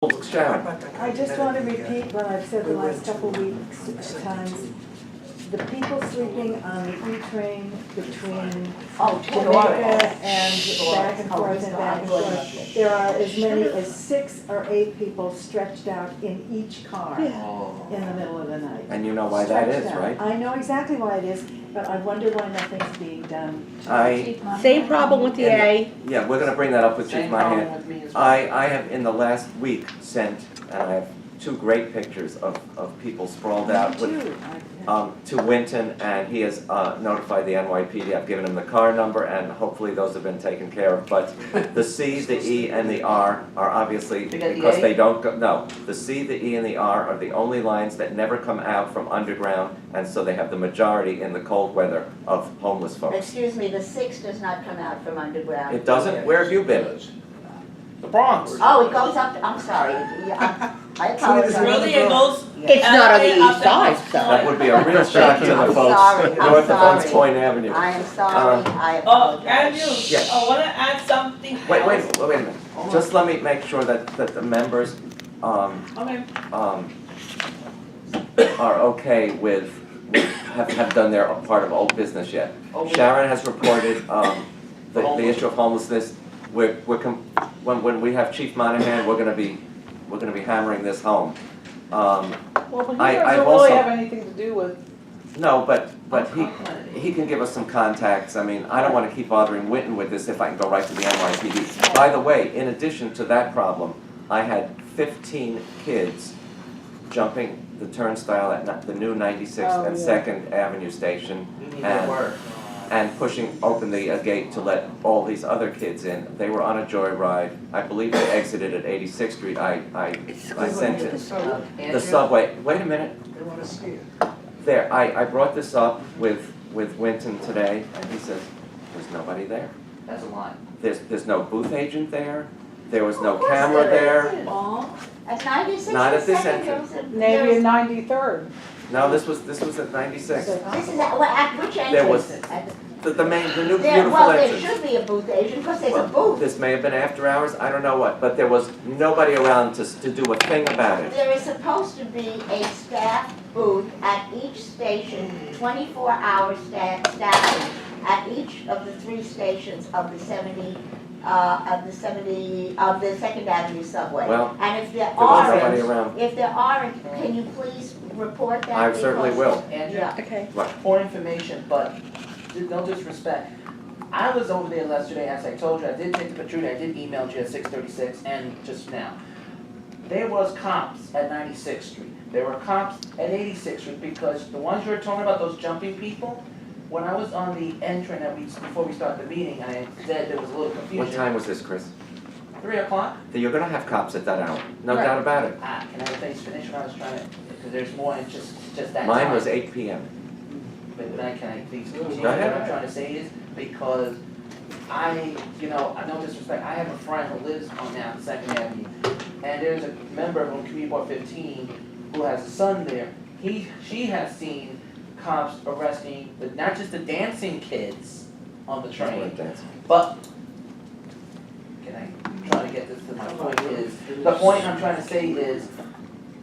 Sharon. I just want to repeat what I've said the last couple weeks times. The people sleeping on the E-train between Jamaica and back and forth and back and forth. There are as many as 6 or 8 people stretched out in each car in the middle of the night. And you know why that is, Stretched out. right? I know exactly why it is, but I wonder why nothing's being done. Same problem with the A. Yeah, we're gonna bring that up with Chief Same problem Monahan. with me as well. I have in the last week sent, and I have 2 great pictures of people sprawled out with, to Winton, and he has notified the NYPD. I've given him the car number, and hopefully those have been taken care of. But the C, the E, and the R are obviously, because they don't go, no. The C, the E, and the R are the only lines that never come out from underground, and so they have the majority in the cold weather of homeless folks. Excuse me, the 6 does not come out from underground. It doesn't? Where have you been? The Bronx. Oh, it goes up, I'm sorry, yeah, I apologize. Really, it goes. It's not on the east side, That so. would be a real shock to the I'm folks sorry, I'm north of Hunts sorry. Point Avenue. I am sorry, I Oh, apologize. Andrew, Yes. I wanna add something else. Wait a minute. Just let me make sure that the members, Okay. are okay with, have done their part of old business yet. Sharon has reported, the issue of homelessness. When we have Chief Monahan, we're gonna be hammering this home. Well, but he I've doesn't also- really have anything to do with. No, but he can give us some contacts. I mean, I don't wanna keep bothering Winton with this if I can go right to the NYPD. By the way, in addition to that problem, I had 15 kids jumping the turnstile at the new 96th and yeah. 2nd Avenue station You need and to work. and pushing open the gate to let all these other kids in. They were on a joyride. I believe they exited at 86th Street. I sent it. The subway, wait a minute. They want to see it. There, I brought this up with Winton today, and he says, there's nobody there. That's a lie. There's no booth agent there. There was no camera there. At 96 Not at and this second, entrance. there Maybe in was- 93rd. No, this was at 96. This is at which entrance? There was- At The new there, beautiful well, there entrance. should be a booth agent, because there's a Well, booth. this may have been after hours, I don't know what, but there was nobody around to do a thing about it. There is supposed to be a staff booth at each station, 24-hour staffing at each of the 3 stations of the 2nd Avenue subway. Well, And if there There was nobody aren't, around. if there aren't, can you please report that? I certainly Because- will. Andrew, Yeah. Okay. for information, but no disrespect. I was over there yesterday, as I told you, I did take the patrouille, I did email you at 6:36 and just now. There was cops at 96th Street. There were cops at 86th Street because the ones you were talking about, those jumping people, when I was on the entrance before we started the meeting, I said there was a little confusion. What time was this, Chris? 3 o'clock? You're gonna have cops at that hour, no Right. doubt about it. Can I finish what I was trying to, because there's more than just that time. Mine was 8 PM. But then can I please continue? Go ahead. What I'm trying to say is, because I no disrespect, I have a friend who lives on now 2nd Avenue, and there's a member from Community Board 15 who has a son there. She has seen cops arresting, not just the dancing kids on the train, but, I'm trying to get this to my point is, the point I'm trying to say is,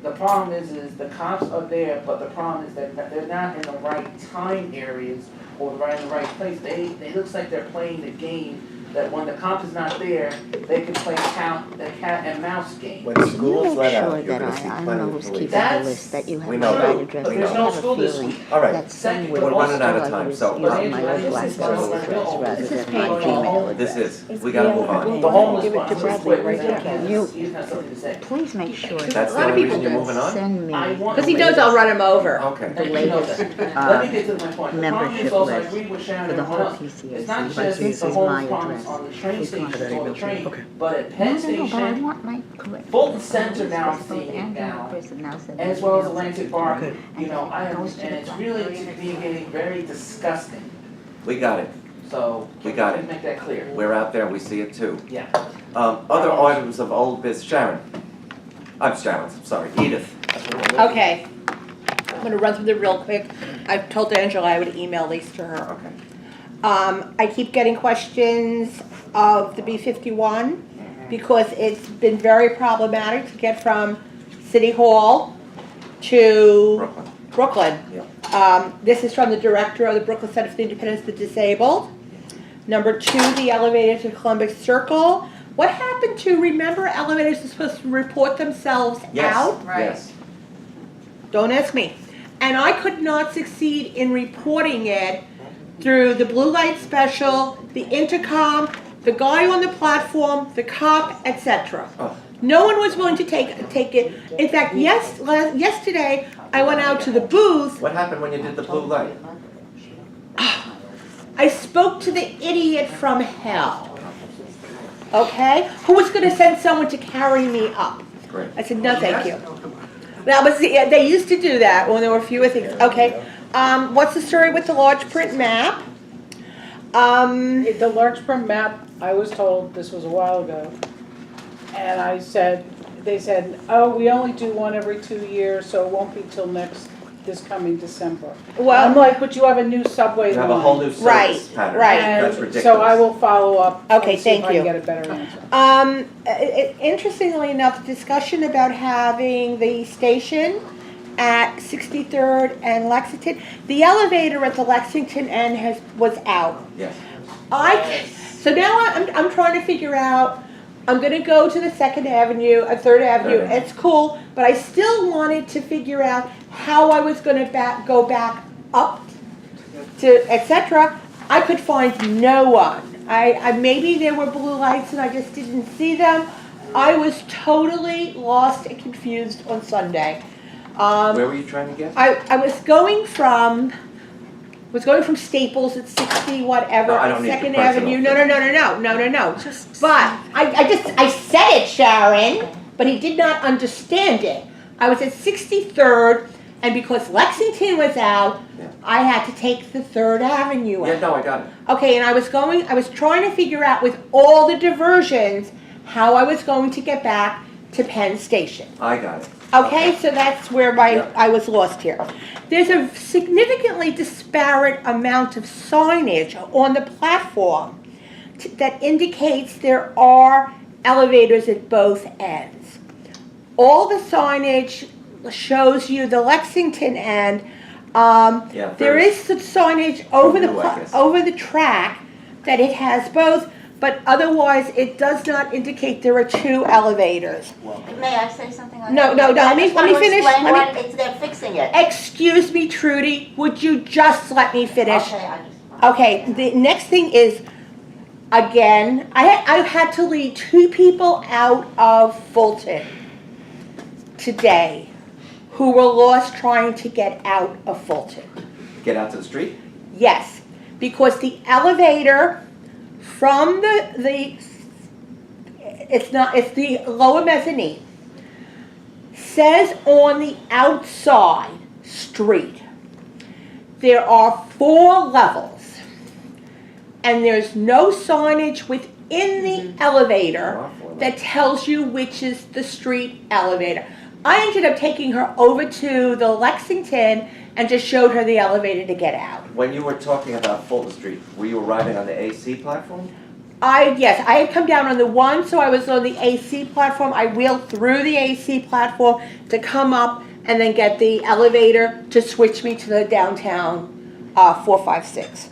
the problem is the cops are there, but the problem is that they're not in the right time areas or right in the right place. They looks like they're playing the game that when the cop is not there, they can play the cat and mouse game. When schools let Sure out, you're that gonna see I don't plenty know of who's police. keeping the That's- list, that you have we my know right that. address, But I there's have no a school this feeling week. All right, that Second, somewhere. we're running out of I time, would so, use my This own is Blackstone address rather This is than my painful. Gmail address. this is, we gotta move on. The homeless Give it one, to I'm Bradley quick, right right there. now. You- He's got something to say. Please make sure That's that the lot of only people reason you're moving on? send me I want- Because he knows I'll run him over. Okay. the And you know latest, that. Let me get to my point. The problem is membership also, I list agree with Sharon for and the everyone whole else. PCAC. It's not This just is the my homeless problems address. on the train Please stations contact or the train, Okay. but at No, Penn no, but I Station, want my correct. Fulton Center now I'm seeing it And now, person now said as that well as emails Atlantic it. Park, And I have, goes to and the it's front. really to me getting very disgusting. We got it. So, We got please it. make that clear. We're out there, we see it too. Yeah. Other items of old business, Sharon. I'm Sharon, sorry, Edith. Okay. I'm gonna run through them real quick. I've told Angela I would email these to her. Okay. I keep getting questions of the B-51. because it's been very problematic to get from City Hall to Brooklyn. Brooklyn. This is from the director of the Brooklyn Center for the Independence of the Disabled. Number 2, the elevator to Columbus Circle. What happened to, remember elevators are supposed to report themselves Yes, out? yes. Don't ask me. And I could not succeed in reporting it through the blue light special, the intercom, the guy on the platform, the cop, etc. Oh. No one was willing to take it. In fact, yesterday I went out to the booth. What happened when you did the blue light? I spoke to the idiot from hell, okay, who was going to send someone to carry me up. Great. I said, no, thank you. That was they used to do that when there were fewer things. Okay, what's the story with the large print map? The large print map, I was told, this was a while ago, and they said, oh, we only do one every 2 years, so it won't be till this coming December. Well, I'm like, but you have a new subway You line. have a whole new service Right, pattern. right. That's And ridiculous. so I will follow up. Okay, and see if thank I you. can get a better answer. Interestingly enough, discussion about having the station at 63rd and Lexington. The elevator at the Lexington end was out. Yes. So now I'm trying to figure out. I'm going to go to the 2nd Avenue, 3rd Avenue. Third. It's cool, but I still wanted to figure out how I was going to go back up to etc. I could find no one. I maybe there were blue lights and I just didn't see them. I was totally lost and confused on Sunday. Where were you trying to get? I was going from Staples at 60 whatever, No, I don't need Second your personal Avenue. No. But I said it, Sharon, but he did not understand it. I was at 63rd, and because Lexington was out, Yeah. I had to take the 3rd Avenue Yeah, out. no, I got it. Okay, and I was trying to figure out with all the diversions how I was going to get back to Penn Station. I got it. Okay, so that's where Yeah. I was lost here. There's a significantly disparate amount of signage on the platform that indicates there are elevators at both ends. All the signage shows you the Lexington end. Yeah, There very- is some signage over new, I guess. over the track that it has both, but otherwise it does not indicate there are 2 elevators. May I say something like No, that? no, no, I let me just want to finish. explain Let what me- it's, they're fixing it. Excuse me, Trudy, would you just let me finish? Okay, I just. Okay, the next thing is, again, I had to lead 2 people out of Fulton today who were lost trying to get out of Fulton. Get out to the street? Yes, because the elevator from it's the lower mezzanine, says on the outside street, there are 4 levels, and there's no signage within the elevator There are 4 that tells you which is the street elevator. I ended up taking her over to the Lexington and just showed her the elevator to get out. When you were talking about Fulton Street, were you arriving on the AC platform? Yes, I had come down on the 1, so I was on the AC platform. I wheeled through the AC platform to come up and then get the elevator to switch me to the downtown 456.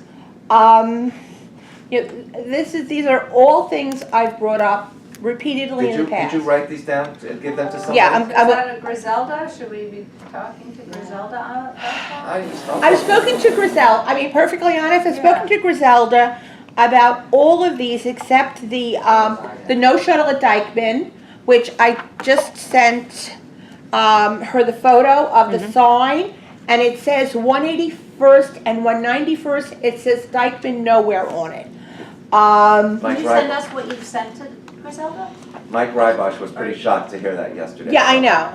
These are all things I've brought up repeatedly in the past. Did you write these down and give them to somebody? Yeah, Is that a Griselda? Should we be talking to Griselda on that? I've spoken to Griselda, perfectly honest, I've spoken to Griselda about all of these except the no shuttle at Dykeman, which I just sent her the photo of the sign, and it says 181st and 191st, it says Dykeman nowhere on it. Can you send us what you've sent to Griselda? Mike Rybosh was pretty shocked to hear that yesterday. Yeah, I know.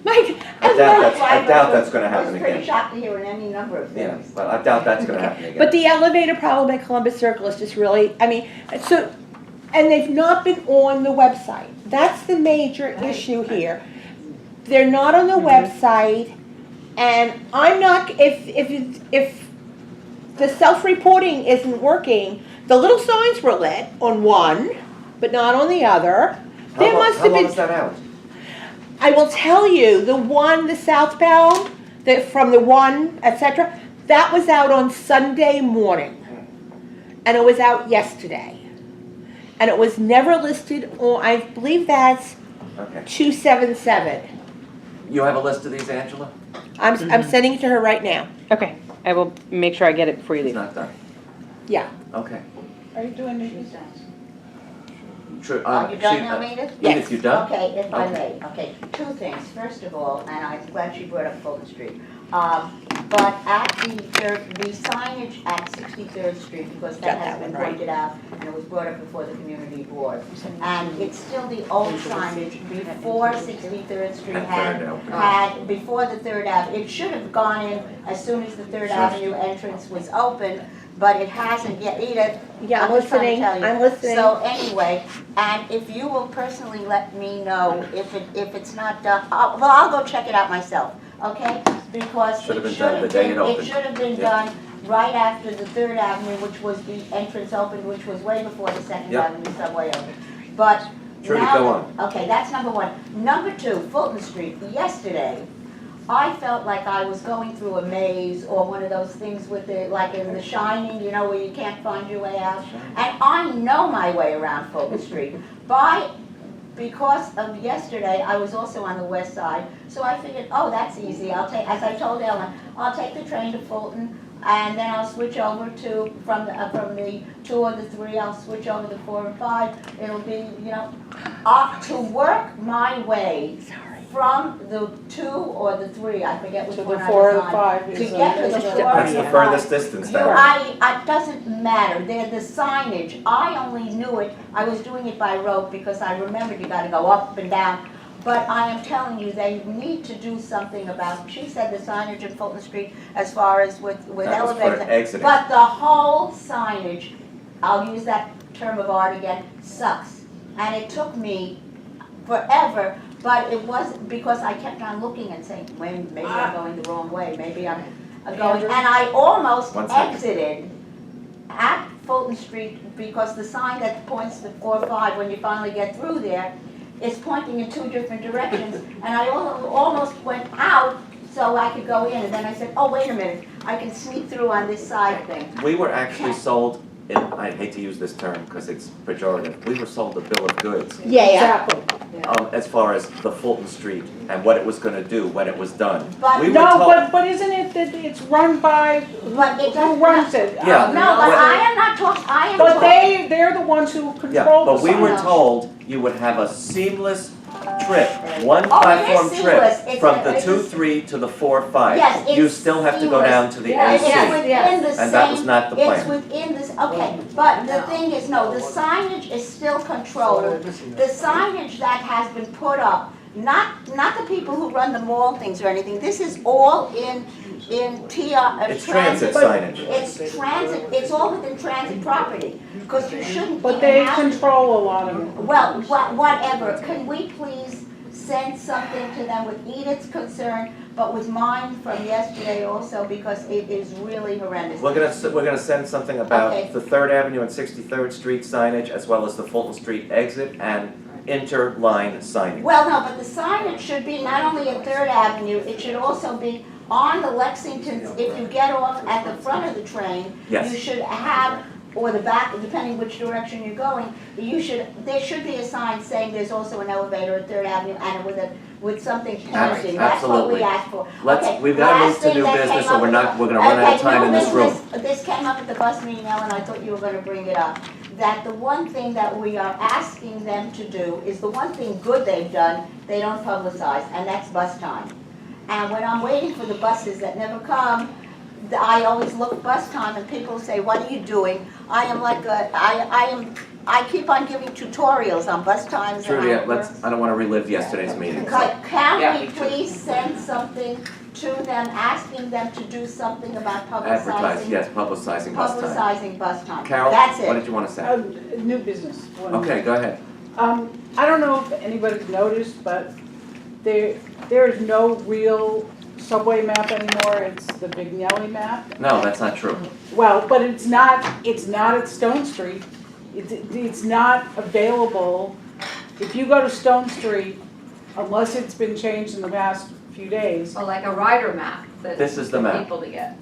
Mike, I doubt that's gonna happen I was pretty again. shocked to hear in any number of Yeah, things. but I doubt that's gonna happen again. But the elevator problem at Columbus Circle is just really, and they've not been on the website. That's the major issue here. They're not on the website, and I'm not, if the self-reporting isn't working, the little signs were lit on 1, but not on the other. There must How have long been, is that out? I will tell you, the southbound, from the one, etc., that was out on Sunday morning. And it was out yesterday. And it was never listed on, I believe that's Okay. 277. You have a list of these, Angela? I'm sending it to her right now. Okay, I will make sure I get it before you It's leave. not done. Yeah. Okay. Are you doing new business? True. Are you done now, Edith? Edith, you done? Okay, if I Okay. may, okay, two things. First of all, and I'm glad she brought up Fulton Street. But at the signage at 63rd Street, because that Got has that been one right. pointed out, and it was brought up before the community board. And it's still the old signage before 63rd Street And had, Third Avenue. before the Third Avenue. It should have gone in as soon as the Third Sure. Avenue entrance was open, but it hasn't yet. Edith, Yeah, I'm I'm just trying to listening, tell you. I'm listening. So anyway, and if you will personally let me know if it's not done, I'll go check it out myself, okay? Because Should have it been should done the have day been, it it opened. should have been Yeah. done right after the Third Avenue, which was the entrance opened, which was way before the Second Yep. Avenue subway opened. But Trudy, now, go on. okay, that's number one. Number two, Fulton Street, yesterday, I felt like I was going through a maze or one of those things with the, like in The Shining, you know, where you can't find your way out. And I know my way around Fulton Street. Because of yesterday, I was also on the west side, so I figured, oh, that's easy. As I told Ellen, I'll take the train to Fulton, and then I'll switch over to, from the 2 or the 3, I'll switch over to 4 and 5. It'll be, you know, to work my way from the 2 or the 3, I forget which To one the I 4 was or on. 5 To is get to the 4 That's the and 5. furthest distance down. It doesn't matter, the signage, I only knew it, I was doing it by rote because I remembered you gotta go up and down. But I am telling you, they need to do something about, she said the signage in Fulton Street as far as with That was for elevators. exiting. But the whole signage, I'll use that term of art again, sucks. And it took me forever, but it wasn't, because I kept on looking and saying, maybe I'm going the wrong way, maybe I'm going, and I almost 1 second. exited at Fulton Street because the sign that points to 4-5, when you finally get through there, is pointing in 2 different directions, and I almost went out so I could go in, and then I said, oh, wait a minute, I can sneak through on this side thing. We were actually sold, I hate to use this term because it's pejorative, we were sold a bill of goods Yeah. Exactly. as far as the Fulton Street and what it was going to do when it was done. But We were No, told- but isn't it that it's run by, But it who doesn't. runs it? Yeah. No, but Well- I am not talking, I am But talking. they're the ones who Yeah, control the but we were sign. told you would have a seamless trip, one Oh, it is platform seamless. trip It's from a- the it's a- 2-3 to the 4-5. Yes, it's You still have to go seamless. down to the Yeah, It's NC. within the same. And that was not the plan. It's within this, okay, but the thing is, no, the signage is still controlled. The signage that has been put up, not the people who run the mall things or anything, this is all in It's transit signage. It's transit, it's all within transit property, because you shouldn't But even they have. control a lot of it. Well, whatever, can we please send something to them with Edith's concern, but with mine from yesterday also, because it is really horrendous. We're gonna send something about Okay. the 3rd Avenue and 63rd Street signage, as well as the Fulton Street exit and interline signage. Well, no, but the signage should be not only at Third Avenue, it should also be on the Lexington, if you get off at the front of the train, Yes. you should have, or the back, depending which direction you're going, there should be a sign saying there's also an elevator at Third Avenue and with something pointing. That's what we Absolutely. asked for. Okay, We've gotta move last to thing new that business, came or we're up not, with- we're gonna run out of time in this new room. business. This came up at the bus meeting, Ellen, I thought you were gonna bring it up. That the one thing that we are asking them to do is the one thing good they've done, they don't publicize, and that's bus time. And when I'm waiting for the buses that never come, I always look bus time and people say, what are you doing? I am like I keep on giving tutorials on bus times. and Trudy, on- I don't wanna relive yesterday's meeting. Can Yeah, we me too. please send something to them, asking them to do something about Advertise, publicizing, yes, publicizing bus time. publicizing bus time? Carol, That's what it. did you wanna say? New business. one Okay, minute. go ahead. I don't know if anybody's noticed, but there is no real subway map anymore. It's the Vignelli map. No, that's not true. Well, but it's not at Stone Street. it's not available. If you go to Stone Street, unless it's been changed in the past few days, Or like a rider map that This is the for map. people to get.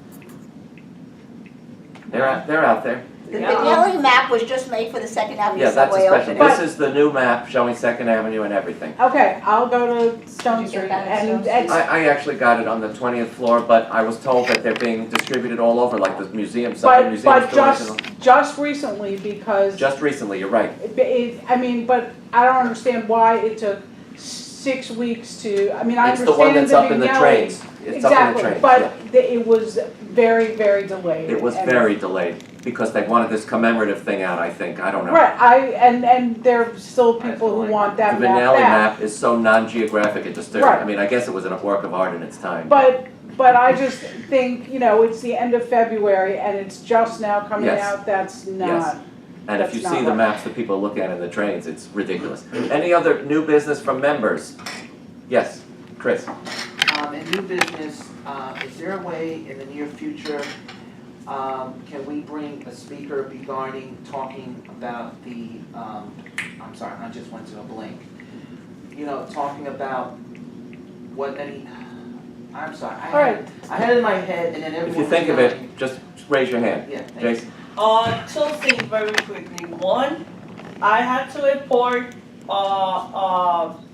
They're out there. The Delhi map was just made for the Second Avenue Yeah, that's a subway special, opening. this is the new map showing Second Avenue and everything. okay, I'll go to Stone Did you Street get that at and Stone it's, I actually got it on the 20th floor, but I was told that they're being distributed all over, like the museum, some of the museum but stores. just recently because Just recently, you're right. I mean, but I don't understand why it took 6 weeks to, I mean, I It's the one understand that's the up in the Vignelli. trains. It's up in the Exactly, trains, but yeah. it was very, very delayed. It was and- very delayed, because they wanted this commemorative thing out, I think, I don't know. Right, and there are still people who want The that map Vignelli back. map is so non-geographic, it disturbs, Right. I mean, I guess it was a work of art in its time. But I just think, it's the end of February and it's just now coming Yes. out, that's not. And if you That's see not the right. maps that people look at in the trains, it's ridiculous. Any other new business from members? Yes, Chris? In new business, is there a way in the near future, can we bring a speaker regarding talking about the, I'm sorry, I just went to a blank. Talking about what any, I'm sorry, All right. I had it in my head and then everyone. If you think of it, just raise your hand. Yeah, thank you. Jason? Two things very quickly. One, I had to report,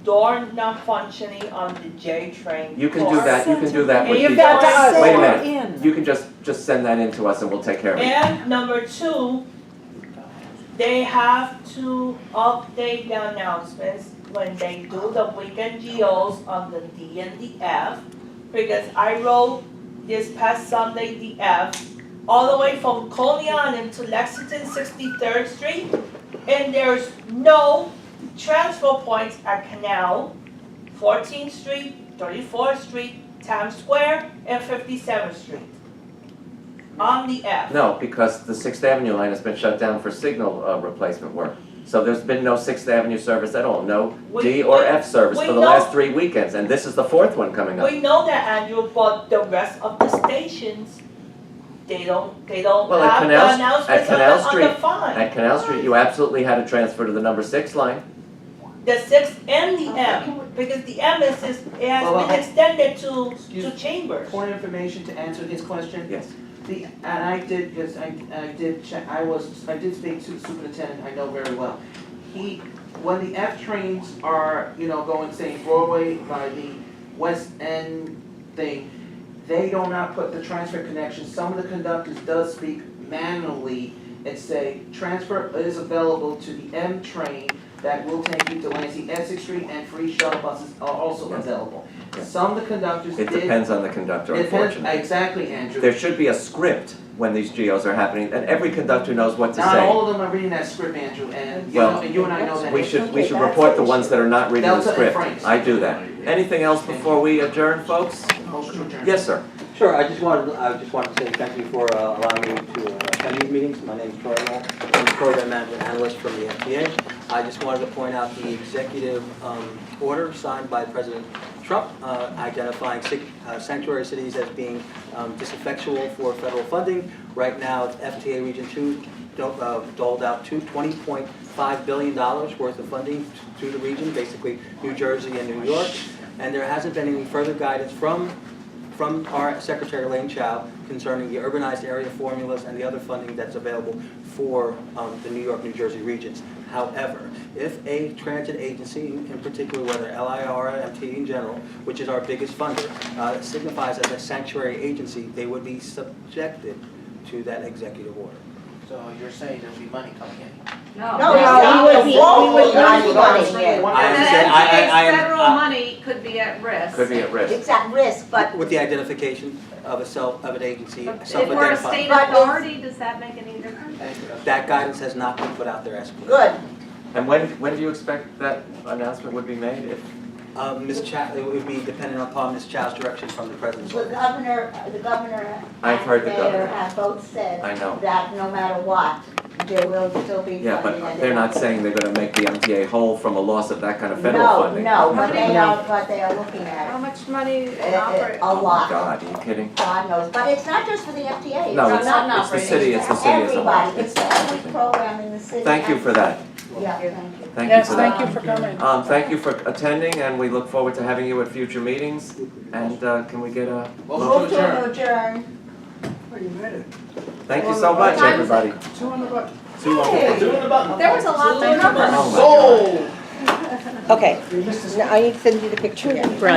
door not functioning on the J train. You can do that, you can do that with Give the. that to us. Wait a Send minute, in. you can just send that in to us and we'll take care of it. And number two, they have to update the announcements when they do the weekend GOs on the D and the F. Because I rode this past Sunday the F all the way from Coney Island to Lexington 63rd Street. And there's no transfer points at Canal, 14th Street, 34th Street, Times Square, and 57th Street. On the F. No, because the Sixth Avenue line has been shut down for signal replacement work. So there's been no Sixth Avenue service at all, no D or F service we for the know- last 3 weekends, and this is the 4th one coming up. We know that, Andrew, but the rest of the stations, they don't Well, at have the Canal- announcements at Canal on the Street- fine. At Canal Street, you absolutely had to transfer to the number 6 line. The 6 and the M, because the M it has Well, been extended to Excuse- Chambers. Point of information to answer his question. Yes. And I did, because I did check, I did speak to the superintendent, I know very well. When the F trains are, going, say, Broadway by the West End thing, they do not put the transfer connection. Some of the conductors does speak manually and say, transfer is available to the M train that will take you to Lansing, Essex Street, and free shuttle buses are also Yes. available. Yes. Some of the conductors It did. depends on the conductor, It depends- unfortunately. Exactly, Andrew. There should be a script when these GOs are happening, and every conductor knows what to Not say. all of them are reading that script, Andrew, and Well, you and I know that. We should Okay, that's report the what we ones that are not reading the Delta and script. Franks. I do that. Anything else before we adjourn, folks? Motion to adjourn. Yes, sir. Sure, I just wanted to say thank you for allowing me to attend these meetings. My name is Troy Wall. I'm the Program Management Analyst from the FDA. I just wanted to point out the executive order signed by President Trump identifying sanctuary cities as being disineffectual for federal funding. Right now, FTA Region 2 doled out $20.5 billion worth of funding to the region, basically New Jersey and New York. And there hasn't been any further guidance from our Secretary Elaine Chao concerning the urbanized area formulas and the other funding that's available for the New York, New Jersey regions. However, if a transit agency, in particular whether LIR or MT in general, which is our biggest funder, signifies as a sanctuary agency, they would be subjected to that executive order. So you're saying there'll be money coming in? No, No, we would not be Whoa. money in. I And understand. I am- federal money could be at risk. Could be at risk. It's at risk, but With the identification of an agency, But if we're a self-identifying. state But it's- authority, does that make any difference? Thank you. That guidance has not been put out there as of yet. good. And when do you expect that announcement would be made? If- Ms. Chow, it would be dependent upon Ms. Chow's direction from the President's The office. governor I've heard the and the mayor governor. have both said I know. that no matter what, there will still be funding. Yeah, but they're not saying they're gonna make the MTA whole from a loss of that kind of federal No, funding. no, but they No. are, but they are looking at How it. much money A Oh my lot, God, are you kidding? God knows, but it's not just for the FTA. No, It's not it's the city, it's the city as a whole. everybody, it's for every program in the city. Thank you for that. Yeah, thank you. Thank you Yes, for that. thank you for coming. Thank you for attending, and we look forward to having you at future meetings. And, can we get a, Move to adjourn. thank you so much, everybody. 2 Doing the button. There was a lot to cover. Oh my God. Sold. Okay, now I need to send you the picture again.